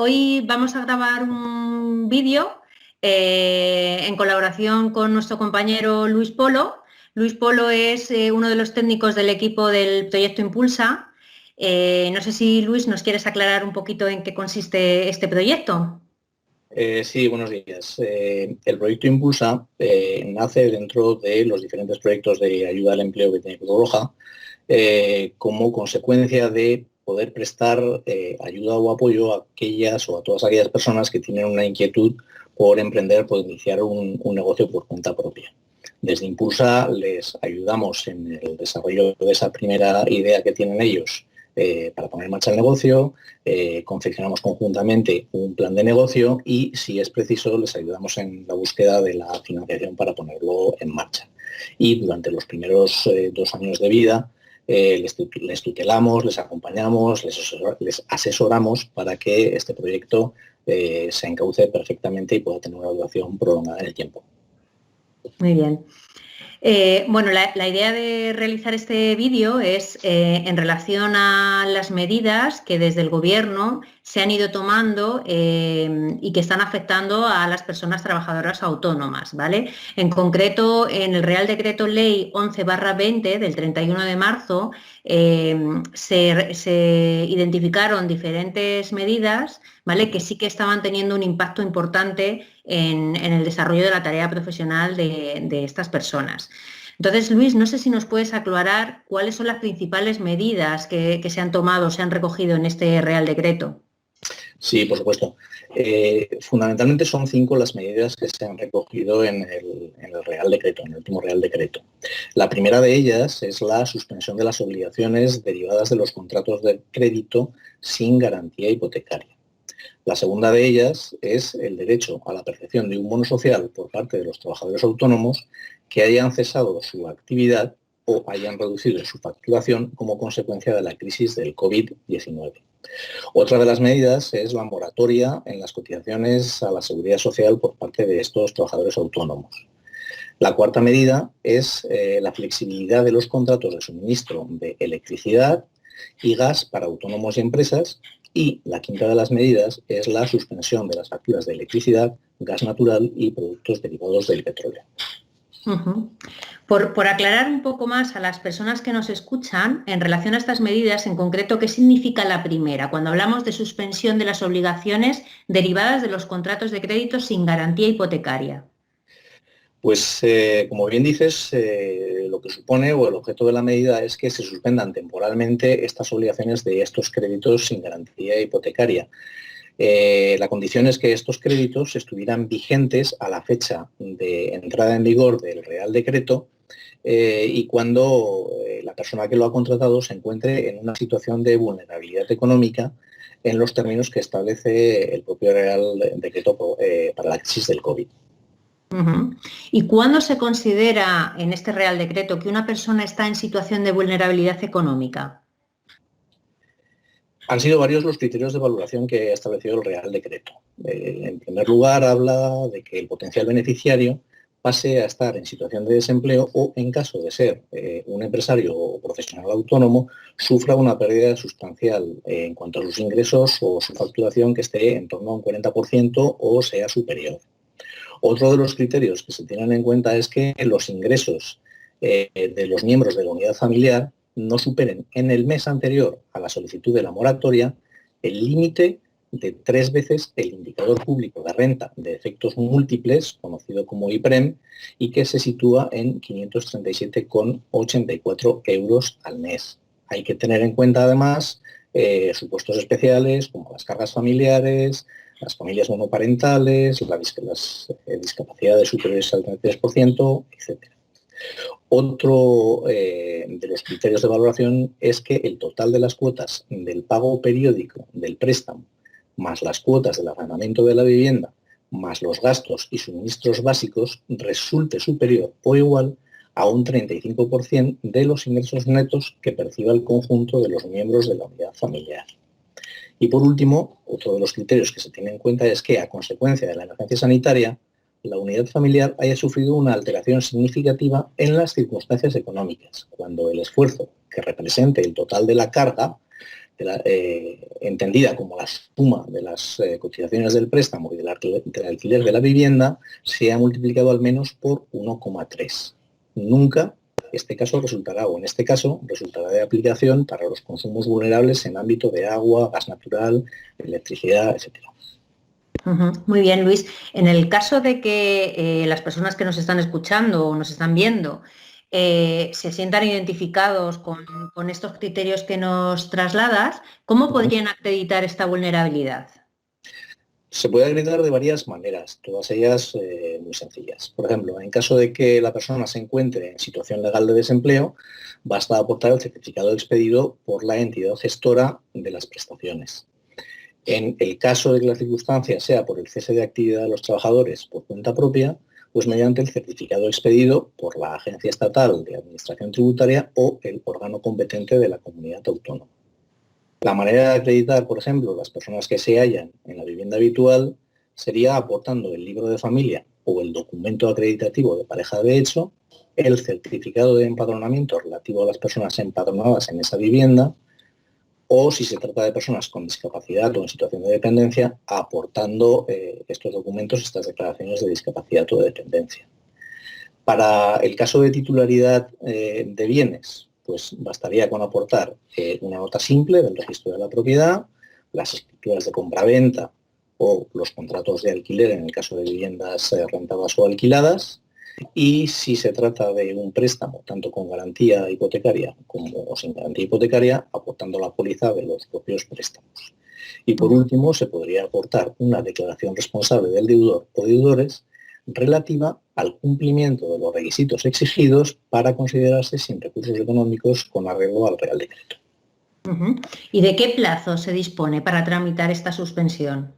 Hoy vamos a grabar un vídeo en colaboración con nuestro compañero Luis Polo. Luis Polo es uno de los técnicos del equipo del proyecto Impulsa. No sé si, Luis, nos quieres aclarar un poquito en qué consiste este proyecto. Sí, buenos días. El proyecto Impulsa nace dentro de los diferentes proyectos de ayuda al empleo que tiene Cruz Roja como consecuencia de poder prestar ayuda o apoyo a aquellas o a todas aquellas personas que tienen una inquietud por emprender, por iniciar un negocio por cuenta propia. Desde Impulsa les ayudamos en el desarrollo de esa primera idea que tienen ellos para poner en marcha el negocio, confeccionamos conjuntamente un plan de negocio y, si es preciso, les ayudamos en la búsqueda de la financiación para ponerlo en marcha. Y durante los primeros 2 años de vida les tutelamos, les acompañamos, les asesoramos para que este proyecto se encauce perfectamente y pueda tener una duración prolongada en el tiempo. Muy bien. Bueno, la idea de realizar este vídeo es en relación a las medidas que desde el Gobierno se han ido tomando y que están afectando a las personas trabajadoras autónomas, ¿vale? En concreto, en el Real Decreto Ley 11/20 del 31 de marzo se identificaron diferentes medidas, ¿vale?, que sí que estaban teniendo un impacto importante en el desarrollo de la tarea profesional de estas personas. Entonces, Luis, no sé si nos puedes aclarar cuáles son las principales medidas que se han tomado, se han recogido en este Real Decreto. Sí, por supuesto. Fundamentalmente son 5 las medidas que se han recogido en el Real Decreto, en el último Real Decreto. La primera de ellas es la suspensión de las obligaciones derivadas de los contratos de crédito sin garantía hipotecaria. La segunda de ellas es el derecho a la percepción de un bono social por parte de los trabajadores autónomos que hayan cesado su actividad o hayan reducido su facturación como consecuencia de la crisis del COVID-19. Otra de las medidas es la moratoria en las cotizaciones a la Seguridad Social por parte de estos trabajadores autónomos. La cuarta medida es la flexibilidad de los contratos de suministro de electricidad y gas para autónomos y empresas. Y la quinta de las medidas es la suspensión de las facturas de electricidad, gas natural y productos derivados del petróleo. Uh-huh. Por aclarar un poco más a las personas que nos escuchan, en relación a estas medidas, en concreto, ¿qué significa la primera? Cuando hablamos de suspensión de las obligaciones derivadas de los contratos de crédito sin garantía hipotecaria. Pues, como bien dices, lo que supone o el objeto de la medida es que se suspendan temporalmente estas obligaciones de estos créditos sin garantía hipotecaria. La condición es que estos créditos estuvieran vigentes a la fecha de entrada en vigor del Real Decreto y cuando la persona que lo ha contratado se encuentre en una situación de vulnerabilidad económica en los términos que establece el propio Real Decreto para la crisis del COVID. Uh-huh. ¿Y cuándo se considera en este Real Decreto que una persona está en situación de vulnerabilidad económica? Han sido varios los criterios de valoración que ha establecido el Real Decreto. En primer lugar, habla de que el potencial beneficiario pase a estar en situación de desempleo o, en caso de ser un empresario o profesional autónomo, sufra una pérdida sustancial en cuanto a sus ingresos o su facturación que esté en torno a un 40% o sea superior. Otro de los criterios que se tienen en cuenta es que los ingresos de los miembros de la unidad familiar no superen en el mes anterior a la solicitud de la moratoria el límite de 3 veces el indicador público de renta de efectos múltiples, conocido como IPREM, y que se sitúa en 537,84 euros al mes. Hay que tener en cuenta, además, supuestos especiales como las cargas familiares, las familias monoparentales, las discapacidades superiores al 33%, etc. Otro de los criterios de valoración es que el total de las cuotas del pago periódico del préstamo, más las cuotas del arrendamiento de la vivienda, más los gastos y suministros básicos, resulte superior o igual a un 35% de los ingresos netos que perciba el conjunto de los miembros de la unidad familiar. Y por último, otro de los criterios que se tiene en cuenta es que, a consecuencia de la emergencia sanitaria, la unidad familiar haya sufrido una alteración significativa en las circunstancias económicas, cuando el esfuerzo que represente el total de la carga entendida como la suma de las cotizaciones del préstamo y del alquiler de la vivienda, sea multiplicado al menos por 1,3. Nunca este caso resultará, o en este caso, resultará de aplicación para los consumos vulnerables en ámbito de agua, gas natural, electricidad, etc. Muy bien, Luis. En el caso de que las personas que nos están escuchando o nos están viendo se sientan identificados con estos criterios que nos trasladas, ¿cómo podrían acreditar esta vulnerabilidad? Se puede acreditar de varias maneras, todas ellas muy sencillas. Por ejemplo, en caso de que la persona se encuentre en situación legal de desempleo, basta aportar el certificado expedido por la entidad gestora de las prestaciones. En el caso de que la circunstancia sea por el cese de actividad de los trabajadores por cuenta propia, pues mediante el certificado expedido por la Agencia Estatal de Administración Tributaria o el órgano competente de la comunidad autónoma. La manera de acreditar, por ejemplo, las personas que se hallan en la vivienda habitual sería aportando el libro de familia o el documento acreditativo de pareja de hecho, el certificado de empadronamiento relativo a las personas empadronadas en esa vivienda, o si se trata de personas con discapacidad o en situación de dependencia, aportando estos documentos, estas declaraciones de discapacidad o de dependencia. Para el caso de titularidad de bienes, pues bastaría con aportar una nota simple del registro de la propiedad, las escrituras de compraventa o los contratos de alquiler en el caso de viviendas rentadas o alquiladas, y si se trata de un préstamo, tanto con garantía hipotecaria como sin garantía hipotecaria, aportando la póliza de los propios préstamos. Y por último, se podría aportar una declaración responsable del deudor o deudores relativa al cumplimiento de los requisitos exigidos para considerarse sin recursos económicos con arreglo al Real Decreto. ¿Y de qué plazo se dispone para tramitar esta suspensión?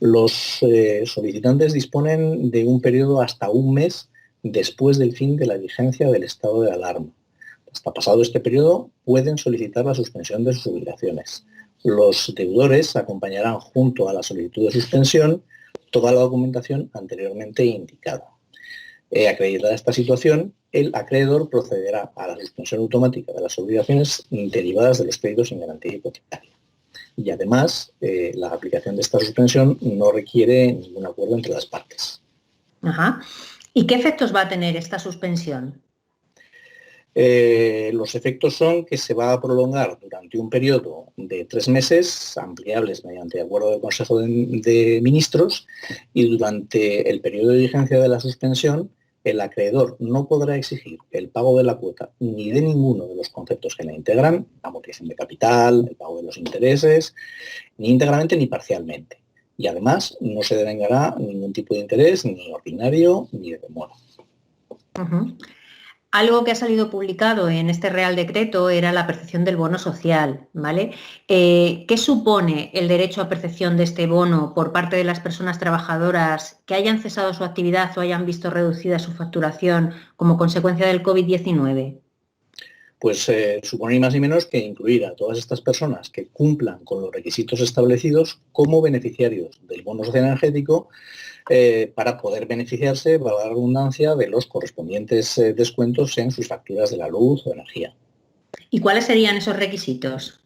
Los solicitantes disponen de un periodo hasta un mes después del fin de la vigencia del estado de alarma. Hasta pasado este periodo pueden solicitar la suspensión de sus obligaciones. Los deudores acompañarán junto a la solicitud de suspensión toda la documentación anteriormente indicada. Acreditada esta situación, el acreedor procederá a la suspensión automática de las obligaciones derivadas de los créditos sin garantía hipotecaria. Y además, la aplicación de esta suspensión no requiere ningún acuerdo entre las partes. ¿Y qué efectos va a tener esta suspensión? Los efectos son que se va a prolongar durante un periodo de 3 meses, ampliables mediante acuerdo del Consejo de Ministros, y durante el periodo de vigencia de la suspensión, el acreedor no podrá exigir el pago de la cuota ni de ninguno de los conceptos que la integran, la amortización de capital, el pago de los intereses, ni íntegramente ni parcialmente. Y además no se devengará ningún tipo de interés, ni ordinario, ni de demora. Algo que ha salido publicado en este Real Decreto era la percepción del bono social, ¿vale? ¿Qué supone el derecho a percepción de este bono por parte de las personas trabajadoras que hayan cesado su actividad o hayan visto reducida su facturación como consecuencia del COVID-19? Pues supone ni más ni menos que incluir a todas estas personas que cumplan con los requisitos establecidos como beneficiarios del bono social energético para poder beneficiarse, valga la redundancia, de los correspondientes descuentos en sus facturas de la luz o energía. ¿Y cuáles serían esos requisitos?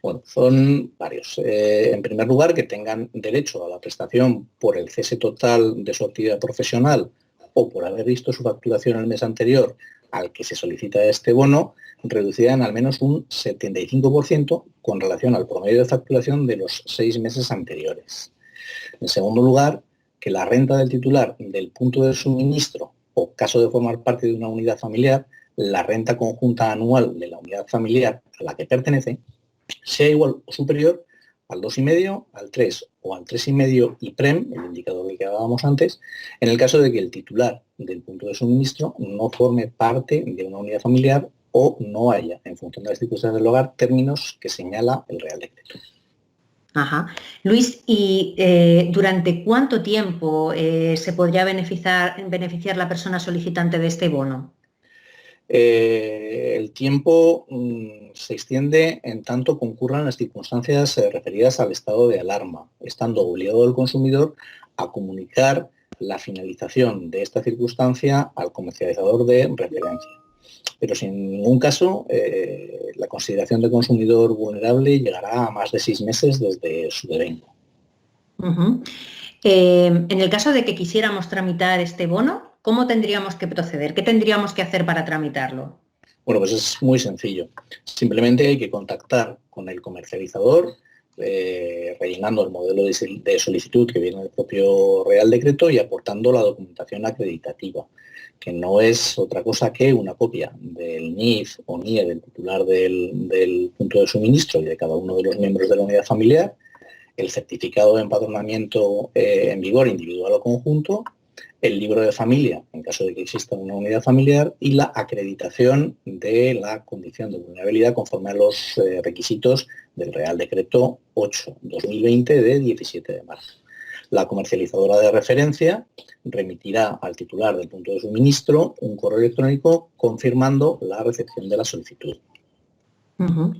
Bueno, son varios. En primer lugar, que tengan derecho a la prestación por el cese total de su actividad profesional o por haber visto su facturación el mes anterior al que se solicita este bono, reducida en al menos un 75% con relación al promedio de facturación de los 6 meses anteriores. En segundo lugar, que la renta del titular del punto de suministro o caso de formar parte de una unidad familiar, la renta conjunta anual de la unidad familiar a la que pertenece, sea igual o superior al 2,5, al 3 o al 3,5 IPREM, el indicador del que hablábamos antes, en el caso de que el titular del punto de suministro no forme parte de una unidad familiar o no haya, en función de las circunstancias del hogar, términos que señala el Real Decreto. Luis, ¿y durante cuánto tiempo se podría beneficiar la persona solicitante de este bono? El tiempo se extiende en tanto concurran las circunstancias referidas al estado de alarma, estando obligado el consumidor a comunicar la finalización de esta circunstancia al comercializador de referencia. pero sin ningún caso la consideración de consumidor vulnerable llegará a más de 6 meses desde su devengo. Ujú. En el caso de que quisiéramos tramitar este bono, ¿cómo tendríamos que proceder? ¿Qué tendríamos que hacer para tramitarlo? Bueno, pues es muy sencillo. Simplemente hay que contactar con el comercializador, rellenando el modelo de solicitud que viene en el propio Real Decreto y aportando la documentación acreditativa, que no es otra cosa que una copia del NIF o NIE del titular del punto de suministro y de cada uno de los miembros de la unidad familiar, el certificado de empadronamiento en vigor individual o conjunto, el libro de familia, en caso de que exista una unidad familiar, y la acreditación de la condición de vulnerabilidad conforme a los requisitos del Real Decreto 8/2020 de 17 de marzo. La comercializadora de referencia remitirá al titular del punto de suministro un correo electrónico confirmando la recepción de la solicitud. Ujú.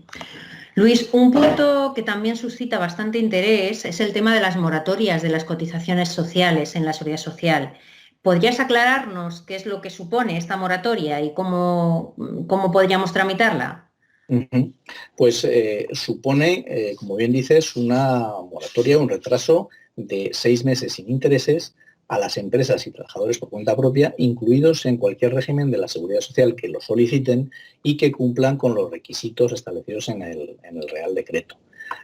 Luis, un punto que también suscita bastante interés es el tema de las moratorias de las cotizaciones sociales en la Seguridad Social. ¿Podrías aclararnos qué es lo que supone esta moratoria y cómo podríamos tramitarla? Uh-huh. Pues supone, como bien dices, una moratoria, un retraso de 6 meses sin intereses a las empresas y trabajadores por cuenta propia, incluidos en cualquier régimen de la Seguridad Social que lo soliciten y que cumplan con los requisitos establecidos en el Real Decreto.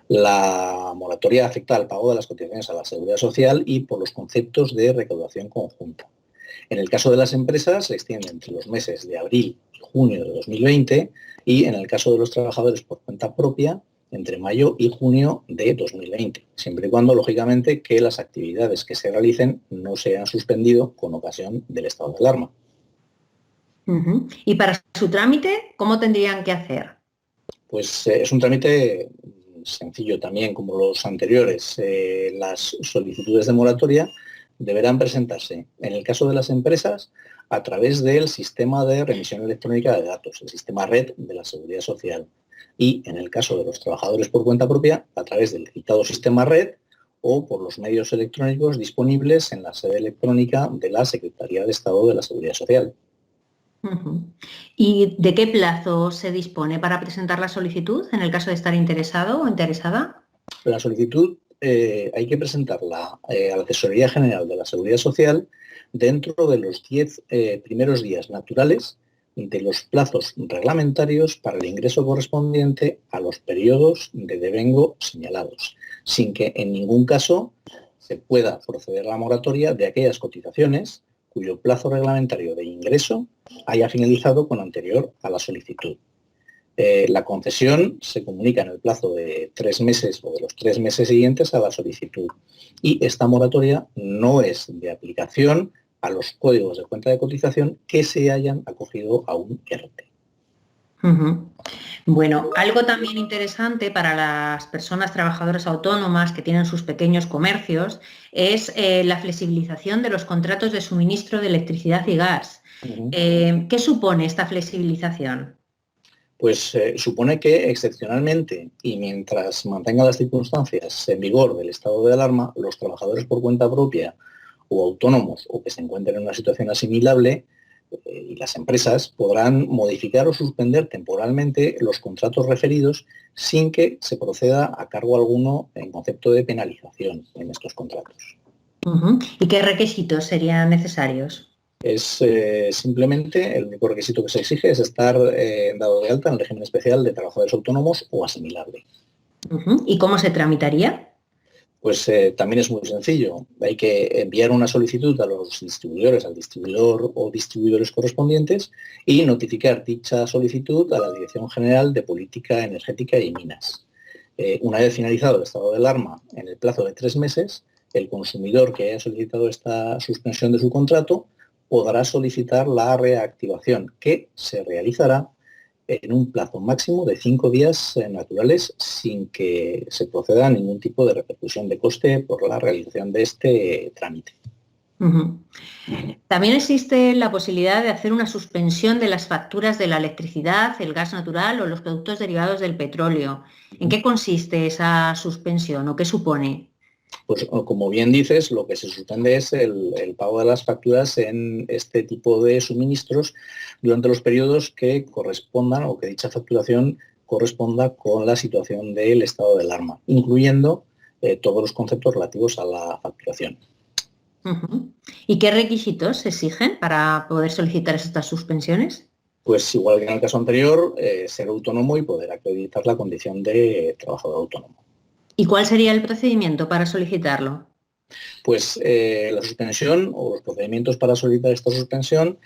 La moratoria afecta al pago de las cotizaciones a la Seguridad Social y por los conceptos de recaudación conjunta. En el caso de las empresas, se extiende entre los meses de abril y junio de 2020 y en el caso de los trabajadores por cuenta propia, entre mayo y junio de 2020, siempre y cuando, lógicamente, que las actividades que se realicen no se han suspendido con ocasión del estado de alarma. Uh-huh. Y para su trámite, ¿cómo tendrían que hacer? Pues es un trámite sencillo también, como los anteriores. Las solicitudes de moratoria deberán presentarse, en el caso de las empresas, a través del sistema de remisión electrónica de datos, el sistema red de la Seguridad Social. Y en el caso de los trabajadores por cuenta propia, a través del citado sistema red o por los medios electrónicos disponibles en la sede electrónica de la Secretaría de Estado de la Seguridad Social. Uh-huh. ¿Y de qué plazo se dispone para presentar la solicitud en el caso de estar interesado o interesada? La solicitud hay que presentarla a la Tesorería General de la Seguridad Social dentro de los 10 primeros días naturales de los plazos reglamentarios para el ingreso correspondiente a los periodos de devengo señalados, sin que en ningún caso se pueda proceder a la moratoria de aquellas cotizaciones cuyo plazo reglamentario de ingreso haya finalizado con anterior a la solicitud. La concesión se comunica en el plazo de 3 meses o de los 3 meses siguientes a la solicitud y esta moratoria no es de aplicación a los códigos de cuenta de cotización que se hayan acogido a un ERTE. Uh-huh. Bueno, algo también interesante para las personas trabajadoras autónomas que tienen sus pequeños comercios es la flexibilización de los contratos de suministro de electricidad y gas. Uh-huh. ¿Qué supone esta flexibilización? Pues supone que excepcionalmente y mientras mantenga las circunstancias en vigor del estado de alarma, los trabajadores por cuenta propia o autónomos o que se encuentren en una situación asimilable y las empresas podrán modificar o suspender temporalmente los contratos referidos sin que se proceda a cargo alguno en concepto de penalización en estos contratos. Uh-huh. ¿Y qué requisitos serían necesarios? Es simplemente el único requisito que se exige es estar dado de alta en el régimen especial de trabajadores autónomos o asimilable. Uh-huh. ¿Y cómo se tramitaría? Pues también es muy sencillo. Hay que enviar una solicitud a los distribuidores, al distribuidor o distribuidores correspondientes y notificar dicha solicitud a la Dirección General de Política Energética y Minas. Una vez finalizado el estado de alarma en el plazo de 3 meses, el consumidor que haya solicitado esta suspensión de su contrato podrá solicitar la reactivación, que se realizará en un plazo máximo de 5 días naturales sin que se proceda a ningún tipo de repercusión de coste por la realización de este trámite. Uh-huh. También existe la posibilidad de hacer una suspensión de las facturas de la electricidad, el gas natural o los productos derivados del petróleo. ¿En qué consiste esa suspensión o qué supone? Pues como bien dices, lo que se suspende es el pago de las facturas en este tipo de suministros durante los periodos que correspondan o que dicha facturación corresponda con la situación del estado de alarma, incluyendo todos los conceptos relativos a la facturación. Ujú. ¿Y qué requisitos se exigen para poder solicitar estas suspensiones? Pues igual que en el caso anterior, ser autónomo y poder acreditar la condición de trabajador autónomo. ¿Y cuál sería el procedimiento para solicitarlo? Pues la suspensión o los procedimientos para solicitar esta suspensión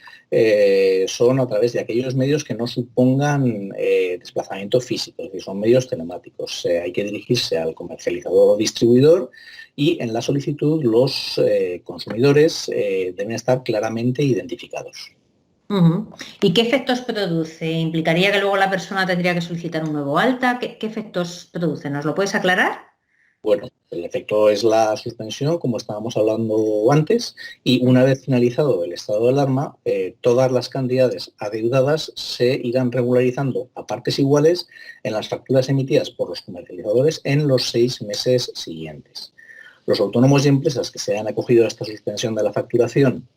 son a través de aquellos medios que no supongan desplazamiento físico, es decir, son medios telemáticos. Hay que dirigirse al comercializador o distribuidor y en la solicitud los consumidores deben estar claramente identificados. Ujú. ¿Y qué efectos produce? ¿Implicaría que luego la persona tendría que solicitar un nuevo alta? ¿Qué efectos produce? ¿Nos lo puedes aclarar? Bueno, el efecto es la suspensión, como estábamos hablando antes, y una vez finalizado el estado de alarma, todas las cantidades adeudadas se irán regularizando a partes iguales en las facturas emitidas por los comercializadores en los 6 meses siguientes. Los autónomos y empresas que se hayan acogido a esta suspensión de la facturación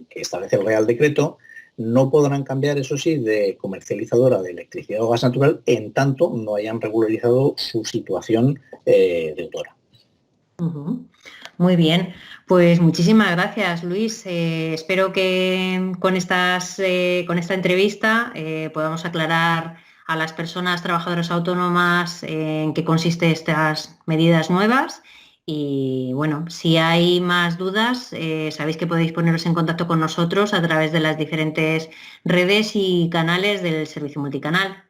que establece el Real Decreto no podrán cambiar, eso sí, de comercializadora de electricidad o gas natural en tanto no hayan regularizado su situación deudora. Ujú. Muy bien, pues muchísimas gracias, Luis. Espero que con con esta entrevista podamos aclarar a las personas trabajadoras autónomas en qué consiste estas medidas nuevas. Y bueno, si hay más dudas, sabéis que podéis poneros en contacto con nosotros a través de las diferentes redes y canales del servicio multicanal.